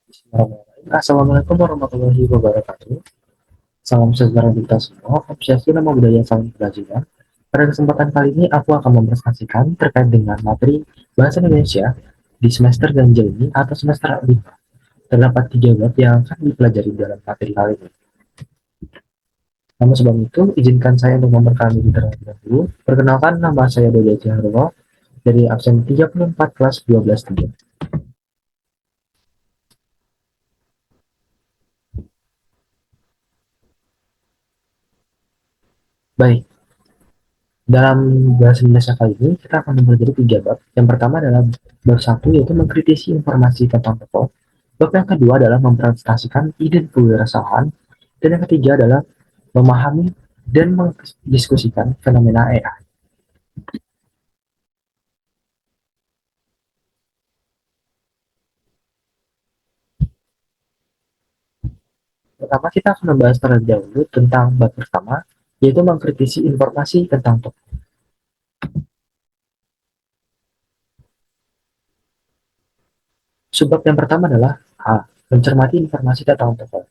Bismillahirrahmanirrahim. Assalamualaikum warahmatullahi wabarakatuh. Salam sejahtera kita semua. Apresiasi nama budaya saling kebajikan. Pada kesempatan kali ini, aku akan mempresentasikan terkait dengan materi Bahasa Indonesia di semester ganjil ini atau semester 5. Terdapat 3 bab yang akan dipelajari dalam materi kali ini. Namun sebelum itu, izinkan saya untuk memperkenalkan diri terlebih dahulu. Perkenalkan, nama saya Dodi Jaharwo dari absen 34 kelas 12 3. Baik, dalam bahasa Indonesia kali ini, kita akan mempelajari 3 bab. Yang pertama adalah bab 1, yaitu mengkritisi informasi tentang tokoh. Bab yang kedua adalah mempresentasikan ide kewirausahaan. Dan yang ketiga adalah memahami dan mendiskusikan fenomena AI. Pertama, kita akan membahas terlebih dahulu tentang bab pertama, yaitu mengkritisi informasi tentang tokoh. Subbab yang pertama adalah A. Mencermati informasi tentang tokoh.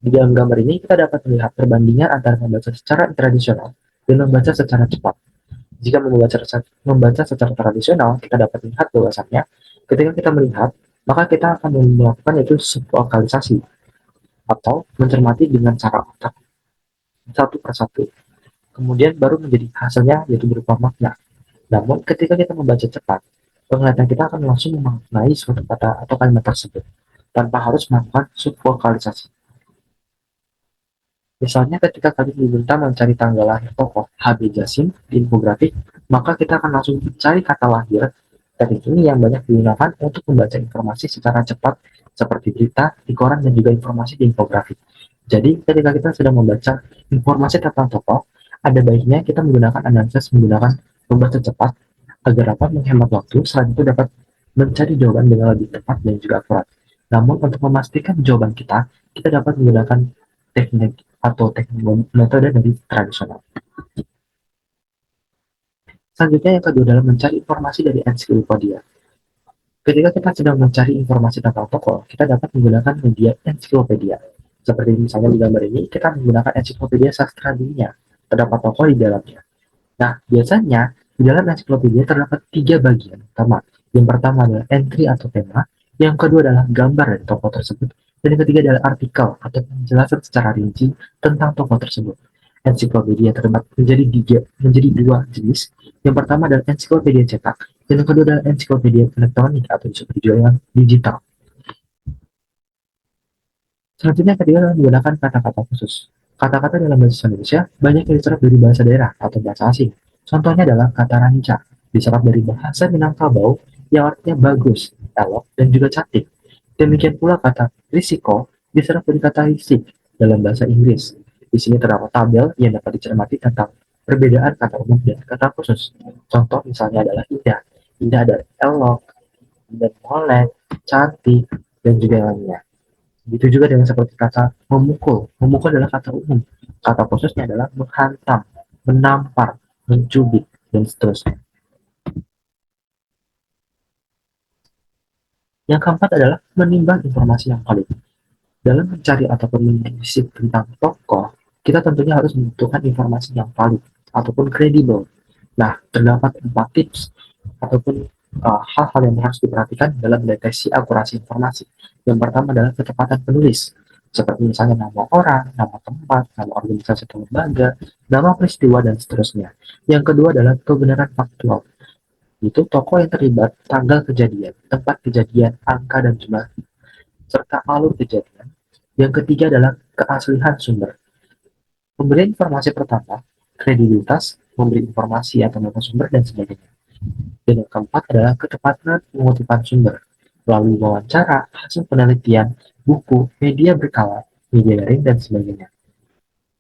Di dalam gambar ini, kita dapat melihat perbandingan antara membaca secara tradisional dan membaca secara cepat. Jika membaca secara tradisional, kita dapat melihat bahwasannya ketika kita melihat, maka kita akan melakukan itu subvokalisasi atau mencermati dengan cara otak satu persatu. Kemudian baru menjadi hasilnya yaitu berupa makna. Namun ketika kita membaca cepat, penglihatan kita akan langsung memaknai suatu kata atau kalimat tersebut tanpa harus melakukan subvokalisasi. Misalnya ketika kalian diminta mencari tanggal lahir tokoh HB Jasim di infografik, maka kita akan langsung mencari kata lahir. Teknik ini yang banyak digunakan untuk membaca informasi secara cepat seperti berita di koran dan juga informasi di infografik. Jadi ketika kita sedang membaca informasi tentang tokoh, ada baiknya kita menggunakan analisis menggunakan membaca cepat agar dapat menghemat waktu, selain itu dapat mencari jawaban dengan lebih tepat dan juga akurat. Namun untuk memastikan jawaban kita dapat menggunakan teknik atau teknik metode dari tradisional. Selanjutnya yang kedua adalah mencari informasi dari ensiklopedia. Ketika kita sedang mencari informasi tentang tokoh, kita dapat menggunakan media ensiklopedia. Seperti misalnya di gambar ini, kita menggunakan ensiklopedia sastra dunia. Terdapat tokoh di dalamnya. Nah, biasanya di dalam ensiklopedia terdapat 3 bagian utama. Yang pertama adalah entry atau tema, yang kedua adalah gambar dari tokoh tersebut, dan yang ketiga adalah artikel atau penjelasan secara rinci tentang tokoh tersebut. Ensiklopedia terdapat menjadi 2 jenis. Yang pertama adalah ensiklopedia cetak, dan yang kedua adalah ensiklopedia elektronik atau disebut juga yang digital. Selanjutnya ketiga adalah menggunakan kata-kata khusus. Kata-kata dalam bahasa Indonesia banyak yang diserap dari bahasa daerah atau bahasa asing. Contohnya adalah kata ranca, diserap dari bahasa Minangkabau yang artinya bagus, elok, dan juga cantik. Demikian pula kata risiko diserap dari kata risik dalam bahasa Inggris. Di sini terdapat tabel yang dapat dicermati tentang perbedaan kata umum dan kata khusus. Contoh misalnya adalah indah. Indah ada elok, dan molek, cantik, dan juga lainnya. Begitu juga dengan seperti kata memukul. Memukul adalah kata umum. Kata khususnya adalah menghantam, menampar, mencubit, dan seterusnya. Yang keempat adalah menimbang informasi yang valid. Dalam mencari ataupun menelisik tentang tokoh, kita tentunya harus membutuhkan informasi yang valid ataupun kredibel. Nah, terdapat 4 tips ataupun hal-hal yang harus diperhatikan dalam deteksi akurasi informasi. Yang pertama adalah ketepatan penulis, seperti misalnya nama orang, nama tempat, nama organisasi atau lembaga, nama peristiwa, dan seterusnya. Yang kedua adalah kebenaran faktual, itu tokoh yang terlibat, tanggal kejadian, tempat kejadian, angka dan jumlah, serta alur kejadian. Yang ketiga adalah keaslian sumber. Pemberian informasi pertama, kredibilitas, memberi informasi atau sumber dan sebagainya. Dan yang keempat adalah ketepatan pengutipan sumber melalui wawancara, hasil penelitian, buku, media berkala, media daring, dan sebagainya.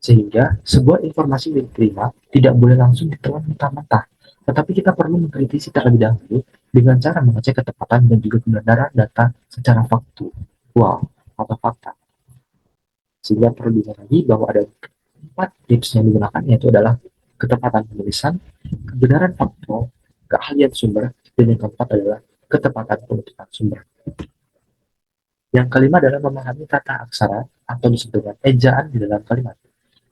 Sehingga sebuah informasi yang diterima tidak boleh langsung ditelan mentah-mentah, tetapi kita perlu mengkritisi terlebih dahulu dengan cara mengecek ketepatan dan juga kebenaran data secara faktual atau fakta. Sehingga perlu diingat lagi bahwa ada 4 tips yang digunakan, yaitu adalah ketepatan penulisan, kebenaran faktual, keahlian sumber, dan yang keempat adalah ketepatan penutupan sumber. Yang kelima adalah memahami tata aksara atau disebut dengan ejaan di dalam kalimat.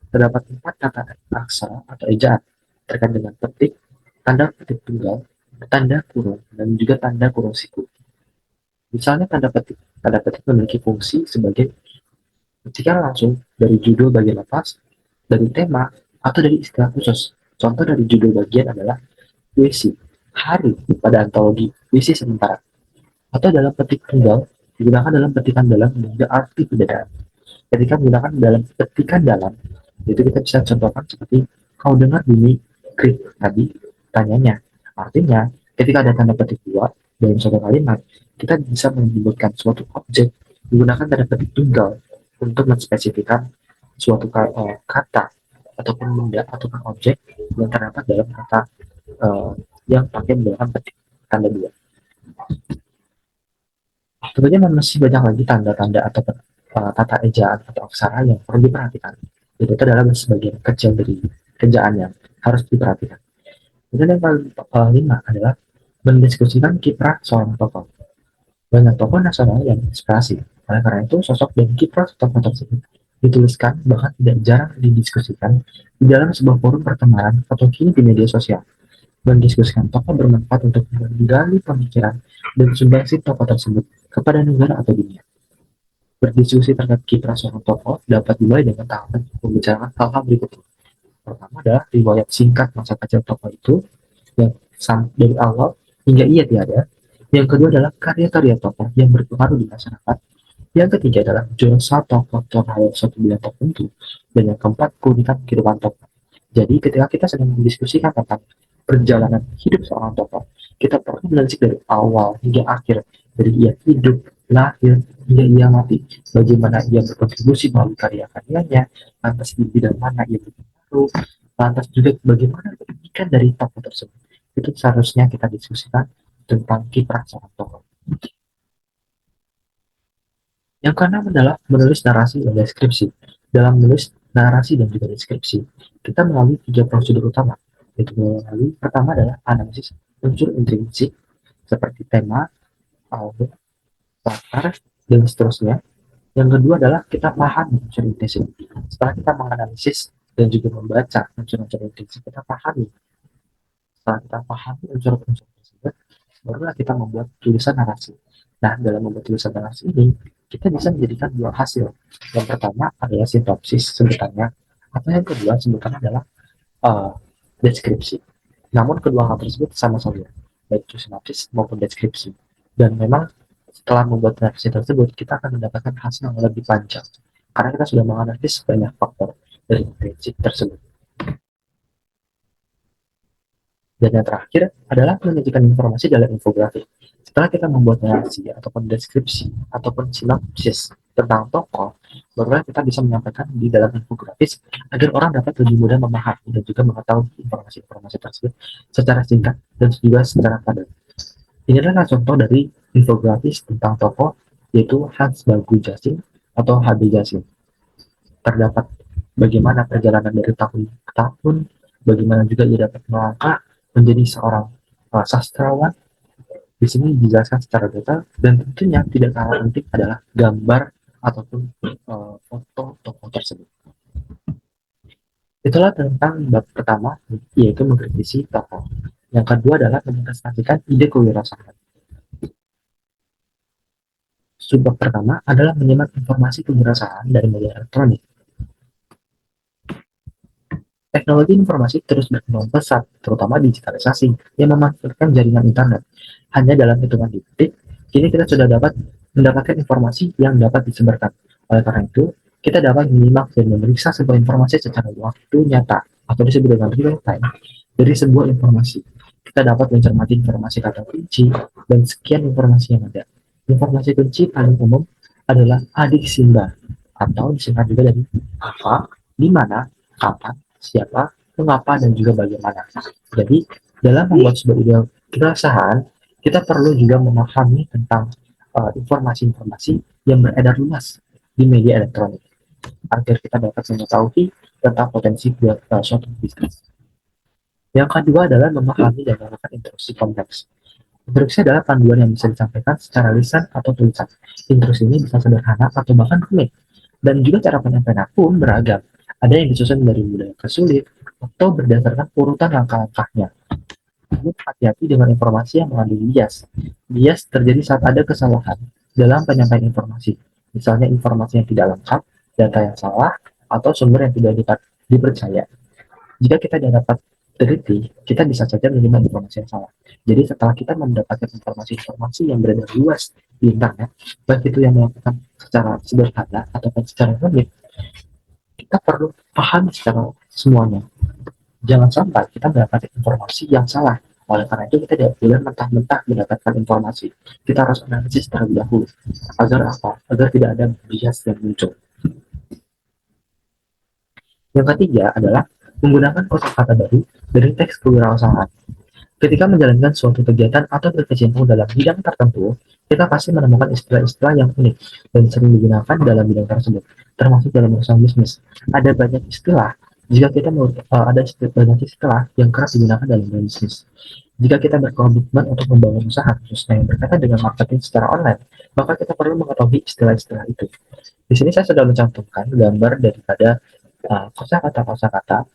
Terdapat 4 tata aksara atau ejaan terkait dengan petik, tanda petik tunggal, tanda kurung, dan juga tanda kurung siku. Misalnya tanda petik memiliki fungsi sebagai petikan langsung dari judul bagian lepas, dari tema, atau dari istilah khusus. Contoh dari judul bagian adalah puisi, hari pada antologi puisi sementara, atau dalam petik tunggal digunakan dalam petikan dalam dan juga arti perbedaan. Ketika menggunakan dalam petikan dalam, itu kita bisa contohkan seperti kau dengar bunyi klik tadi tanyanya. Artinya, ketika ada tanda petik dua dalam suatu kalimat, kita bisa menyebutkan suatu objek menggunakan tanda petik tunggal untuk menspesifikkan suatu kata ataupun benda ataupun objek yang terdapat dalam kata uh, yang pakai menggunakan petik tanda dua. Tentunya masih banyak lagi tanda-tanda atau tata ejaan atau aksara yang perlu diperhatikan. Itu adalah sebagian kecil dari ejaan yang harus diperhatikan. Kemudian yang paling lima adalah mendiskusikan kiprah seorang tokoh. Banyak tokoh nasional yang inspirasi. Oleh karena itu, sosok dan kiprah tokoh tersebut dituliskan bahkan tidak jarang didiskusikan di dalam sebuah forum pertemanan atau kini di media sosial. Mendiskusikan tokoh bermanfaat untuk menggali pemikiran dan sumbangsi tokoh tersebut kepada negara atau dunia. Berdiskusi terkait kiprah seorang tokoh dapat dimulai dengan tahapan membicarakan hal-hal berikut ini. Pertama adalah riwayat singkat masa kecil tokoh itu yang dari awal hingga ia tiada. Yang kedua adalah karya-karya tokoh yang berpengaruh di masyarakat. Yang ketiga adalah jasa tokoh terhadap suatu bidang tertentu. Dan yang keempat, keunikan kehidupan tokoh. Jadi ketika kita sedang mendiskusikan tentang perjalanan hidup seorang tokoh, kita perlu menelisik dari awal hingga akhir, dari ia hidup, lahir, hingga ia mati, bagaimana ia berkontribusi melalui karya-karyanya, lantas di bidang mana ia berpengaruh, lantas juga bagaimana pendidikan dari tokoh tersebut. Itu seharusnya kita diskusikan tentang kiprah seorang tokoh. Yang keenam adalah menulis narasi dan deskripsi. Dalam menulis narasi dan juga deskripsi, kita melalui 3 prosedur utama. Yaitu melalui pertama adalah analisis unsur intrinsik seperti tema, alur, latar, dan seterusnya. Yang kedua adalah kita pahami unsur intrinsik. Setelah kita menganalisis dan juga membaca unsur-unsur intrinsik, kita pahami. Setelah kita pahami unsur-unsur tersebut, barulah kita membuat tulisan narasi. Nah, dalam membuat tulisan narasi ini, kita bisa menjadikan dua hasil. Yang pertama adalah sinopsis sebutannya, atau yang kedua sebutannya adalah uh, deskripsi. Namun kedua hal tersebut sama saja, baik itu sinopsis maupun deskripsi. Dan memang setelah membuat narasi tersebut, kita akan mendapatkan hasil yang lebih panjang, karena kita sudah menganalisis banyak faktor dari prinsip tersebut. Dan yang terakhir adalah menyajikan informasi dalam infografik. Setelah kita membuat narasi ataupun deskripsi ataupun sinopsis tentang tokoh, barulah kita bisa menyampaikan di dalam infografis agar orang dapat lebih mudah memahami dan juga mengetahui informasi-informasi tersebut secara singkat dan juga secara padat. Ini adalah contoh dari infografis tentang tokoh, yaitu Hans Bagujasin atau HB Jasin. Terdapat bagaimana perjalanan dari tahun ke tahun, bagaimana juga ia dapat melangkah menjadi seorang sastrawan. Di sini dijelaskan secara detail dan tentunya tidak kalah penting adalah gambar ataupun foto tokoh tersebut. Itulah tentang bab pertama, yaitu mengkritisi tokoh. Yang kedua adalah menginvestasikan ide kewirausahaan. Subbab pertama adalah menyimak informasi kewirausahaan dari media elektronik. Teknologi informasi terus berkembang pesat, terutama digitalisasi, yang memanfaatkan jaringan internet. Hanya dalam hitungan detik, kini kita sudah dapat mendapatkan informasi yang dapat disebarkan. Oleh karena itu, kita dapat menyimak dan memeriksa sebuah informasi secara waktu nyata, atau disebut dengan real time, dari sebuah informasi. Kita dapat mencermati informasi kata kunci, dan sekian informasi yang ada. Informasi kunci paling umum adalah adik simba, atau disingkat juga dari apa, di mana, kapan, siapa, mengapa, dan juga bagaimana. Jadi, dalam membuat sebuah ide kewirausahaan, kita perlu juga memahami tentang informasi-informasi yang beredar luas di media elektronik, agar kita dapat mengetahui tentang potensi buat suatu bisnis. Yang kedua adalah memahami dan melakukan instruksi kompleks. Instruksi adalah panduan yang bisa disampaikan secara lisan atau tulisan. Instruksi ini bisa sederhana atau bahkan rumit. Dan juga cara penyampaian pun beragam. Ada yang disusun dari mudah ke sulit atau berdasarkan urutan langkah-langkahnya. Namun hati-hati dengan informasi yang mengandung bias. Bias terjadi saat ada kesalahan dalam penyampaian informasi. Misalnya informasi yang tidak lengkap, data yang salah, atau sumber yang tidak dipercaya. Jika kita tidak dapat teliti, kita bisa saja menerima informasi yang salah. Jadi setelah kita mendapatkan informasi-informasi yang beredar luas di internet, baik itu yang melakukan secara sederhana ataupun secara rumit, kita perlu paham secara semuanya. Jangan sampai kita mendapatkan informasi yang salah. Oleh karena itu kita tidak boleh mentah-mentah mendapatkan informasi. Kita harus analisis terlebih dahulu. Agar apa? Agar tidak ada bias yang muncul. Yang ketiga adalah menggunakan kosakata baru dari teks kewirausahaan. Ketika menjalankan suatu kegiatan atau berkecimpung dalam bidang tertentu, kita pasti menemukan istilah-istilah yang unik dan sering digunakan dalam bidang tersebut, termasuk dalam urusan bisnis. Ada banyak istilah, jika kita mau ada banyak istilah yang kerap digunakan dalam bisnis. Jika kita berkomitmen untuk membangun usaha khususnya yang berkaitan dengan marketing secara online, maka kita perlu mengetahui istilah-istilah itu. Di sini saya sudah mencantumkan gambar daripada kosakata-kosakata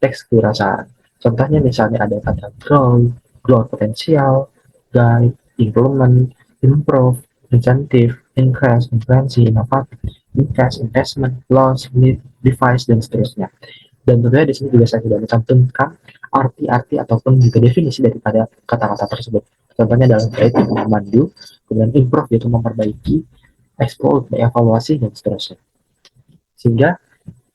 teks kewirausahaan. Contohnya misalnya ada kata grow, growth potensial, guide, implement, improve, incentive, increase, influency, inovatif, invest, investment, loss, need, device, dan seterusnya. Dan tentunya di sini juga saya sudah mencantumkan arti-arti ataupun juga definisi daripada kata-kata tersebut. Contohnya dalam guide memandu, kemudian improve yaitu memperbaiki, expose, evaluasi, dan seterusnya. Sehingga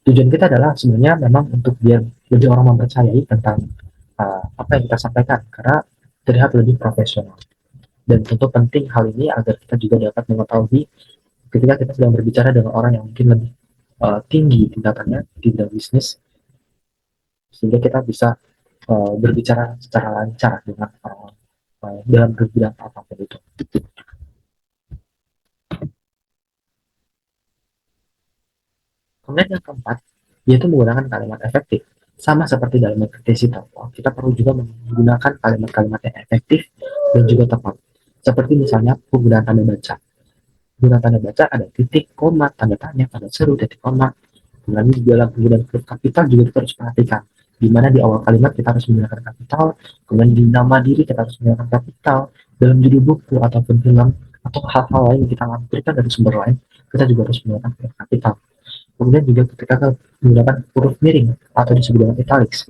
tujuan kita adalah sebenarnya memang untuk biar lebih orang mempercayai tentang apa yang kita sampaikan karena terlihat lebih profesional. Dan tentu penting hal ini agar kita juga dapat mengetahui ketika kita sedang berbicara dengan orang yang mungkin lebih tinggi tingkatannya di bidang bisnis, sehingga kita bisa berbicara secara lancar dengan dalam bidang apapun itu. Kemudian yang keempat, yaitu menggunakan kalimat efektif. Sama seperti dalam mengkritisi tokoh, kita perlu juga menggunakan kalimat-kalimat yang efektif dan juga tepat. Seperti misalnya penggunaan tanda baca. Penggunaan tanda baca ada titik, koma, tanda tanya, tanda seru, titik koma. Kemudian di dalam penggunaan huruf kapital juga kita harus perhatikan. Di mana di awal kalimat kita harus menggunakan kapital, kemudian di nama diri kita harus menggunakan kapital, dalam judul buku ataupun film, atau hal-hal lain yang kita lampirkan dari sumber lain, kita juga harus menggunakan huruf kapital. Kemudian juga ketika kita menggunakan huruf miring atau disebut dengan italics,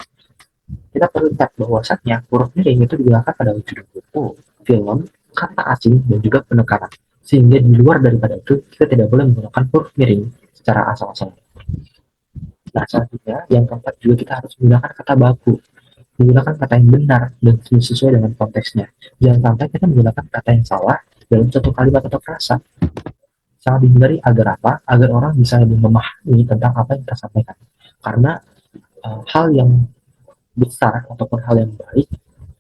kita perlu lihat bahwasannya huruf miring itu digunakan pada judul buku, film, kata asing, dan juga penekanan. Sehingga di luar daripada itu, kita tidak boleh menggunakan huruf miring secara asal-asalan. Nah, selanjutnya, yang keempat juga kita harus menggunakan kata baku. Menggunakan kata yang benar dan sesuai dengan konteksnya. Jangan sampai kita menggunakan kata yang salah dalam satu kalimat atau frasa. Sangat dihindari agar apa? Agar orang bisa lebih memahami tentang apa yang kita sampaikan. Karena hal yang besar ataupun hal yang baik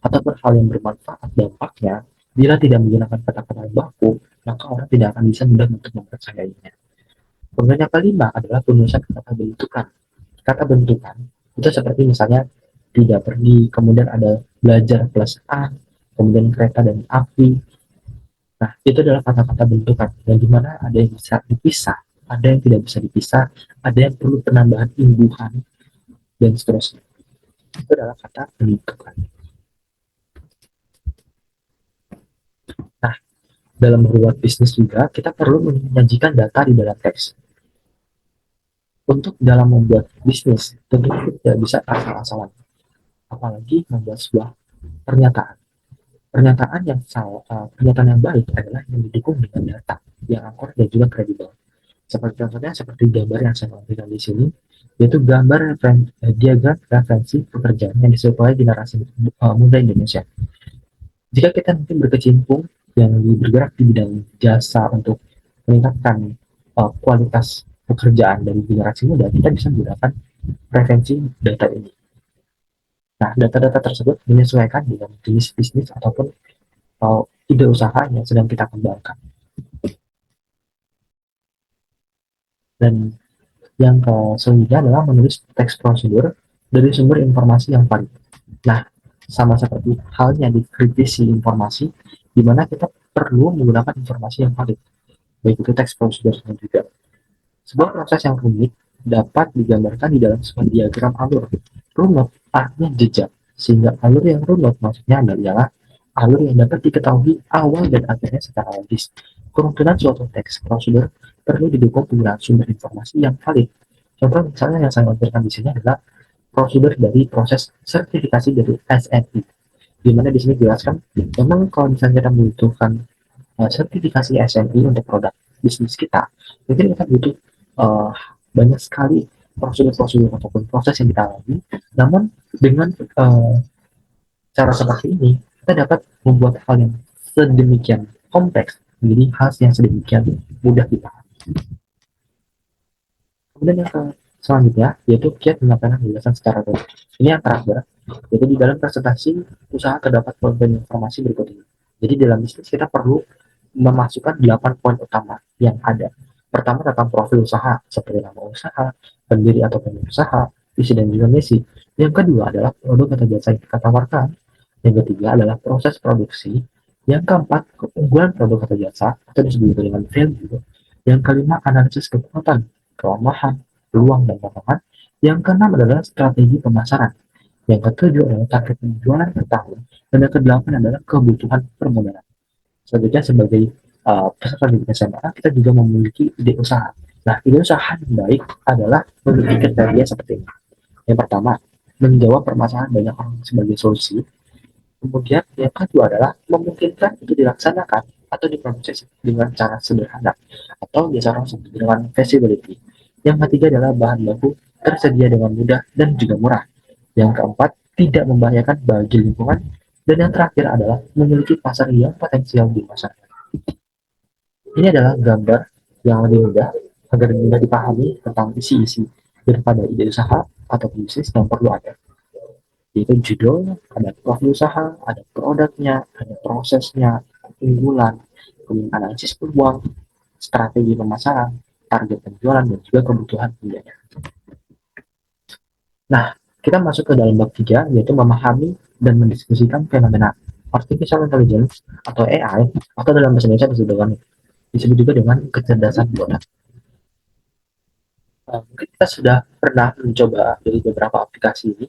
ataupun hal yang bermanfaat dampaknya bila tidak menggunakan kata-kata yang baku, maka orang tidak akan bisa mudah untuk mempercayainya. Kemudian yang kelima adalah penulisan kata bentukan. Kata bentukan itu seperti misalnya tidak pergi, kemudian ada belajar plus a, kemudian kereta dan api. Nah, itu adalah kata-kata bentukan yang dimana ada yang bisa dipisah, ada yang tidak bisa dipisah, ada yang perlu penambahan imbuhan dan seterusnya. Itu adalah kata bentukan. Nah, dalam membuat bisnis juga kita perlu menyajikan data di dalam teks. Untuk dalam membuat bisnis, tentu kita tidak bisa asal-asalan, apalagi membuat sebuah pernyataan. Pernyataan yang salah, pernyataan yang baik adalah yang didukung dengan data yang akurat dan juga kredibel. Seperti contohnya seperti gambar yang saya tampilkan di sini, yaitu gambar diagram referensi pekerjaan yang disukai generasi muda Indonesia. Jika kita mungkin berkecimpung yang bergerak di bidang jasa untuk meningkatkan kualitas pekerjaan dari generasi muda, kita bisa menggunakan referensi data ini. Nah, data-data tersebut menyesuaikan dengan jenis bisnis ataupun ide usaha yang sedang kita kembangkan. Dan yang selanjutnya adalah menulis teks prosedur dari sumber informasi yang valid. Nah, Sama seperti halnya di kritisi informasi, di mana kita perlu menggunakan informasi yang valid, baik itu teks prosedurnya juga. Sebuah proses yang rumit dapat digambarkan di dalam sebuah diagram alur. Runut artinya jejak, sehingga alur yang runut maksudnya adalah alur yang dapat diketahui awal dan akhirnya secara logis. Keruntun suatu teks prosedur perlu didukung penggunaan sumber informasi yang valid. Contoh misalnya yang saya lampirkan di sini adalah prosedur dari proses sertifikasi dari SNI, di mana di sini dijelaskan memang kalau misalnya kita membutuhkan sertifikasi SNI untuk produk bisnis kita, mungkin kita butuh uh, banyak sekali prosedur-prosedur ataupun proses yang kita alami. Namun dengan cara seperti ini, kita dapat membuat hal yang sedemikian kompleks menjadi hal yang sedemikian mudah dipahami. Kemudian yang selanjutnya yaitu kiat menyampaikan penjelasan secara rinci. Ini yang terakhir, yaitu di dalam presentasi usaha terdapat poin informasi berikut ini. Jadi dalam bisnis kita perlu memasukkan 8 poin utama yang ada. Pertama tentang profil usaha, seperti nama usaha, pendiri atau pemilik usaha, visi dan juga misi. Yang kedua adalah produk atau jasa yang kita tawarkan. Yang ketiga adalah proses produksi. Yang keempat, keunggulan produk atau jasa, atau disebut dengan value. Yang kelima, analisis kekuatan, kelemahan, peluang, dan tantangan. Yang keenam adalah strategi pemasaran. Yang ketujuh adalah target penjualan per tahun. Dan yang kedelapan adalah kebutuhan permodalan. Selanjutnya sebagai peserta didik SMA, kita juga memiliki ide usaha. Nah, ide usaha yang baik adalah memiliki kriteria seperti ini. Yang pertama, menjawab permasalahan banyak orang sebagai solusi. Kemudian yang kedua adalah memungkinkan itu dilaksanakan atau diproses dengan cara sederhana atau biasa orang sebut dengan feasibility. Yang ketiga adalah bahan baku tersedia dengan mudah dan juga murah. Yang keempat, tidak membahayakan bagi lingkungan. Dan yang terakhir adalah memiliki pasar yang potensial di masyarakat. Ini adalah gambar yang lebih mudah agar mudah dipahami tentang isi-isi daripada ide usaha atau bisnis yang perlu ada. Yaitu judul, ada profil usaha, ada produknya, ada prosesnya, keunggulan, kemudian analisis peluang, strategi pemasaran, target penjualan, dan juga kebutuhan pembelian. Nah, kita masuk ke dalam bab 3, yaitu memahami dan mendiskusikan fenomena artificial intelligence atau AI, atau dalam bahasa Indonesia disebut juga dengan kecerdasan buatan. Mungkin kita sudah pernah mencoba dari beberapa aplikasi ini.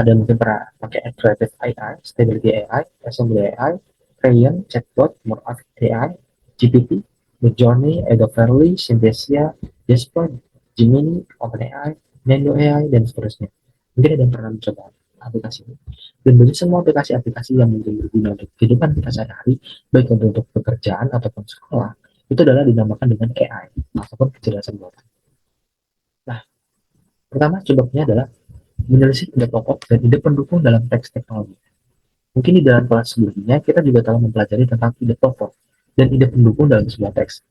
Ada mungkin pernah pakai Creative AI, Stability AI, Assembly AI, Crayon, Chatbot, More AI, GPT, Midjourney, Edo Fairly, Synthesia, Jasper, Gemini, OpenAI, Nendo AI, dan seterusnya. Mungkin ada yang pernah mencoba aplikasi ini. Dan bagi semua aplikasi-aplikasi yang mungkin berguna untuk kehidupan kita sehari-hari, baik untuk pekerjaan ataupun sekolah, itu adalah dinamakan dengan AI, ataupun kecerdasan buatan. Nah, pertama sebabnya adalah menelisik ide pokok dan ide pendukung dalam teks teknologi. Mungkin di dalam kelas sebelumnya kita juga telah mempelajari tentang ide pokok dan ide pendukung dalam sebuah teks.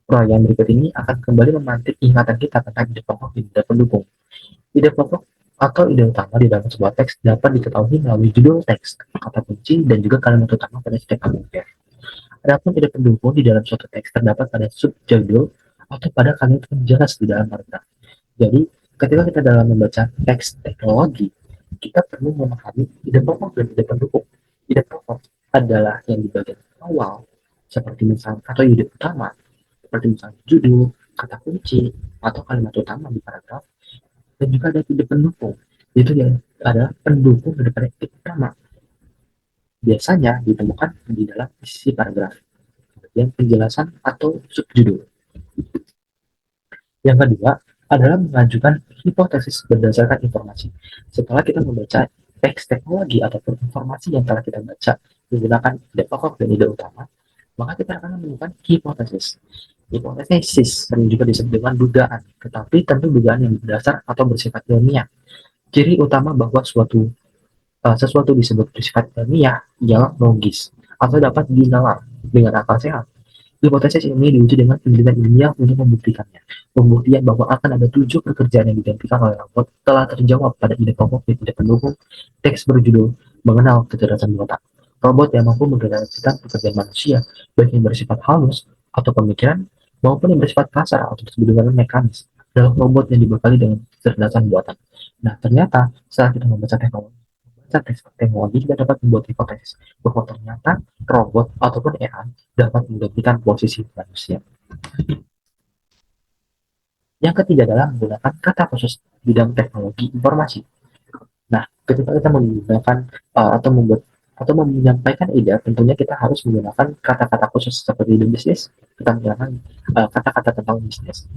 Proyek berikut ini akan kembali memantik ingatan kita tentang ide pokok dan ide pendukung. Ide pokok atau ide utama di dalam sebuah teks dapat diketahui melalui judul teks, kata kunci, dan juga kalimat utama pada setiap paragraf. Adapun ide pendukung di dalam suatu teks terdapat pada subjudul atau pada kalimat penjelas di dalam paragraf. Jadi, ketika kita dalam membaca teks teknologi, kita perlu memahami ide pokok dan ide pendukung. Ide pokok adalah yang di bagian awal, seperti misalnya, atau ide utama, seperti misalnya judul, kata kunci, atau kalimat utama di paragraf, dan juga ada ide pendukung, itu yang adalah pendukung daripada ide utama. Biasanya ditemukan di dalam isi paragraf, kemudian penjelasan atau subjudul. Yang kedua adalah mengajukan hipotesis berdasarkan informasi. Setelah kita membaca teks teknologi ataupun informasi yang telah kita baca menggunakan ide pokok dan ide utama, maka kita akan menemukan hipotesis. Hipotesis sering juga disebut dengan dugaan, tetapi tentu dugaan yang berdasar atau bersifat ilmiah. Ciri utama bahwa sesuatu disebut bersifat ilmiah ialah logis atau dapat dinalar dengan akal sehat. Hipotesis ini diuji dengan penelitian ilmiah untuk membuktikannya. Pembuktian bahwa akan ada 7 pekerjaan yang digantikan oleh robot telah terjawab pada ide pokok dan ide pendukung teks berjudul Mengenal Kecerdasan Buatan. Robot yang mampu menggantikan pekerjaan manusia, baik yang bersifat halus atau pemikiran, maupun yang bersifat kasar atau disebut dengan mekanis, adalah robot yang dibekali dengan kecerdasan buatan. Nah, ternyata setelah kita membaca teknologi membaca teks teknologi, kita dapat membuat hipotesis bahwa ternyata robot ataupun AI dapat menggantikan posisi manusia. Yang ketiga adalah menggunakan kata khusus bidang teknologi informasi. Nah, ketika kita menggunakan atau membuat atau menyampaikan ide, tentunya kita harus menggunakan kata-kata khusus seperti di bisnis. Kita menggunakan kata-kata tentang bisnis.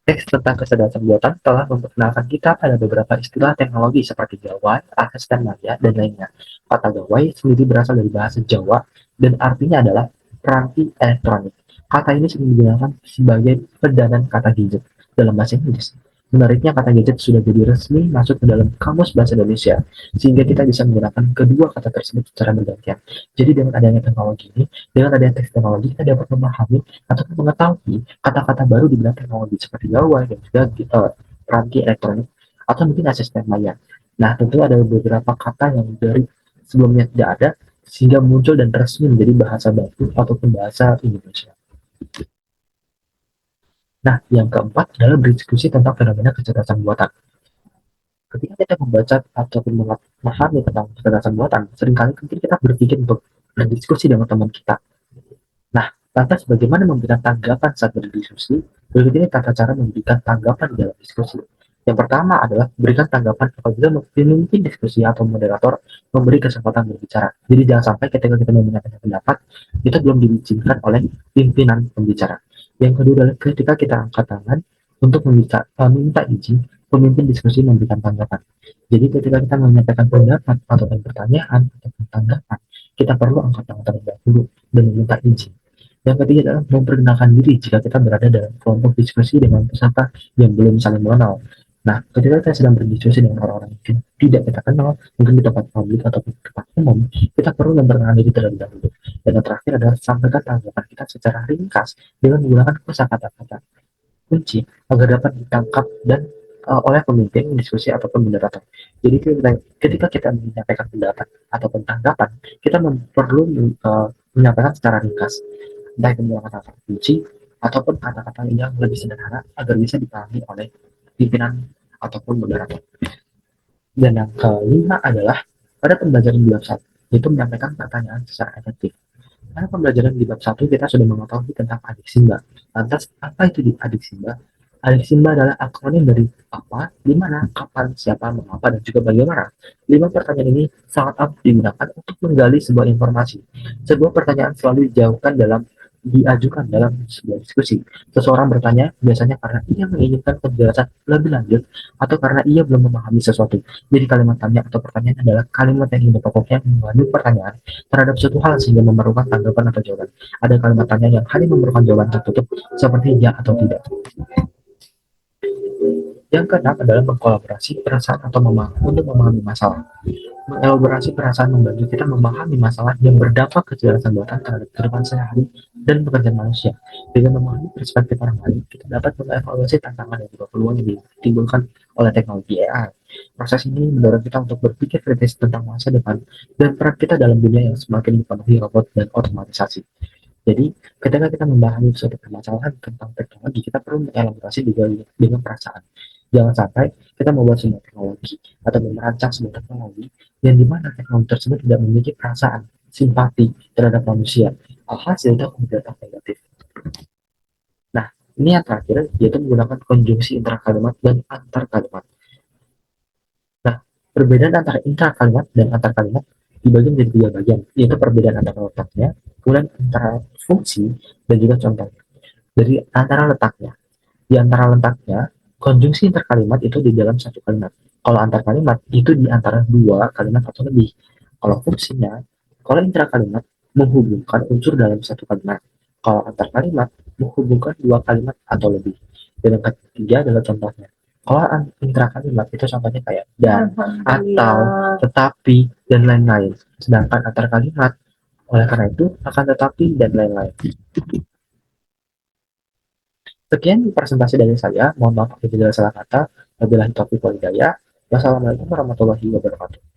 Teks tentang kecerdasan buatan telah memperkenalkan kita pada beberapa istilah teknologi seperti gawai, asisten maya, dan lainnya. Kata gawai sendiri berasal dari bahasa Jawa dan artinya adalah peranti elektronik. Kata ini sering digunakan sebagai pedanan kata gadget dalam bahasa Inggris. Menariknya, kata gadget sudah jadi resmi masuk ke dalam kamus bahasa Indonesia, sehingga kita bisa menggunakan kedua kata tersebut secara bergantian. Jadi dengan adanya teknologi ini, dengan adanya teks teknologi, kita dapat memahami atau mengetahui kata-kata baru di bidang teknologi seperti gawai dan juga perangkat elektronik atau mungkin asisten layar. Nah, tentu ada beberapa kata yang dari sebelumnya tidak ada sehingga muncul dan resmi menjadi bahasa baku ataupun bahasa Indonesia. Nah, yang keempat adalah berdiskusi tentang fenomena kecerdasan buatan. Ketika kita membaca ataupun memahami tentang kecerdasan buatan, seringkali mungkin kita berpikir untuk berdiskusi dengan teman kita. Nah, lantas bagaimana memberikan tanggapan saat berdiskusi? Berikut ini tata cara memberikan tanggapan di dalam diskusi. Yang pertama adalah berikan tanggapan apabila pemimpin diskusi atau moderator memberi kesempatan berbicara. Jadi jangan sampai ketika kita menyampaikan pendapat, kita belum diizinkan oleh pimpinan pembicara. Yang kedua adalah ketika kita angkat tangan untuk meminta izin, pemimpin diskusi memberikan tanggapan. Jadi ketika kita menyampaikan pendapat atau pertanyaan atau tanggapan, kita perlu angkat tangan terlebih dahulu dan meminta izin. Yang ketiga adalah memperkenalkan diri jika kita berada dalam kelompok diskusi dengan peserta yang belum saling mengenal. Nah, ketika kita sedang berdiskusi dengan orang-orang yang tidak kita kenal, mungkin di tempat publik atau di tempat umum, kita perlu memperkenalkan diri terlebih dahulu. Dan yang terakhir adalah sampaikan tanggapan kita secara ringkas dengan menggunakan kosakata-kata kunci agar dapat ditangkap dan oleh pemimpin diskusi ataupun moderator. Jadi ketika kita menyampaikan pendapat ataupun tanggapan, kita perlu menyampaikan secara ringkas, entah itu menggunakan kata kunci ataupun kata-kata yang lebih sederhana agar bisa dipahami oleh pimpinan ataupun moderator. Dan yang kelima adalah pada pembelajaran di bab 1, yaitu menyampaikan pertanyaan secara efektif. Pada pembelajaran di bab 1 kita sudah mengetahui tentang adik Simba. Lantas apa itu di adik Simba? Adik Simba adalah akronim dari apa, di mana, kapan, siapa, mengapa, dan juga bagaimana. 5 pertanyaan ini sangat ampuh digunakan untuk menggali sebuah informasi. Sebuah pertanyaan selalu diajukan dalam sebuah diskusi. Seseorang bertanya biasanya karena ia menginginkan penjelasan lebih lanjut atau karena ia belum memahami sesuatu. Jadi kalimat tanya atau pertanyaan adalah kalimat yang indah pokoknya mengandung pertanyaan terhadap suatu hal sehingga memerlukan tanggapan atau jawaban. Ada kalimat tanya yang hanya memerlukan jawaban tertutup seperti ya atau tidak. Yang keenam adalah mengkolaborasi perasaan atau untuk memahami masalah. Mengelaborasi perasaan membantu kita memahami masalah yang berdampak kecerdasan buatan terhadap kehidupan sehari dan pekerjaan manusia. Dengan memahami perspektif orang lain, kita dapat mengevaluasi tantangan dan juga peluang yang ditimbulkan oleh teknologi AI. Proses ini mendorong kita untuk berpikir kritis tentang masa depan dan peran kita dalam dunia yang semakin dipenuhi robot dan otomatisasi. Jadi, ketika kita memahami suatu permasalahan tentang teknologi, kita perlu mengelaborasi juga dengan perasaan. Jangan sampai kita membuat sebuah teknologi atau merancang sebuah teknologi yang dimana teknologi tersebut tidak memiliki perasaan, simpati terhadap manusia. Alhasil itu akan berdampak negatif. Nah, ini yang terakhir, yaitu menggunakan konjungsi intra kalimat dan antar kalimat. Nah, perbedaan antara intra kalimat dan antar kalimat dibagi menjadi 3 bagian, yaitu perbedaan antara letaknya, kemudian antara fungsi, dan juga contohnya. Dari antara letaknya, di antara letaknya, konjungsi inter kalimat itu di dalam satu kalimat. Kalau antar kalimat itu di antara 2 kalimat atau lebih. Kalau fungsinya, kalau intra kalimat menghubungkan unsur dalam satu kalimat. Kalau antar kalimat menghubungkan 2 kalimat atau lebih. Dan yang ketiga adalah contohnya. Kalau intra kalimat itu contohnya kayak dan, atau, tetapi, dan lain-lain. Sedangkan antar kalimat oleh karena itu akan tetapi dan lain-lain. Sekian presentasi dari saya. Mohon maaf apabila salah kata. Wabillahi taufiq wal hidayah. Wassalamualaikum warahmatullahi wabarakatuh.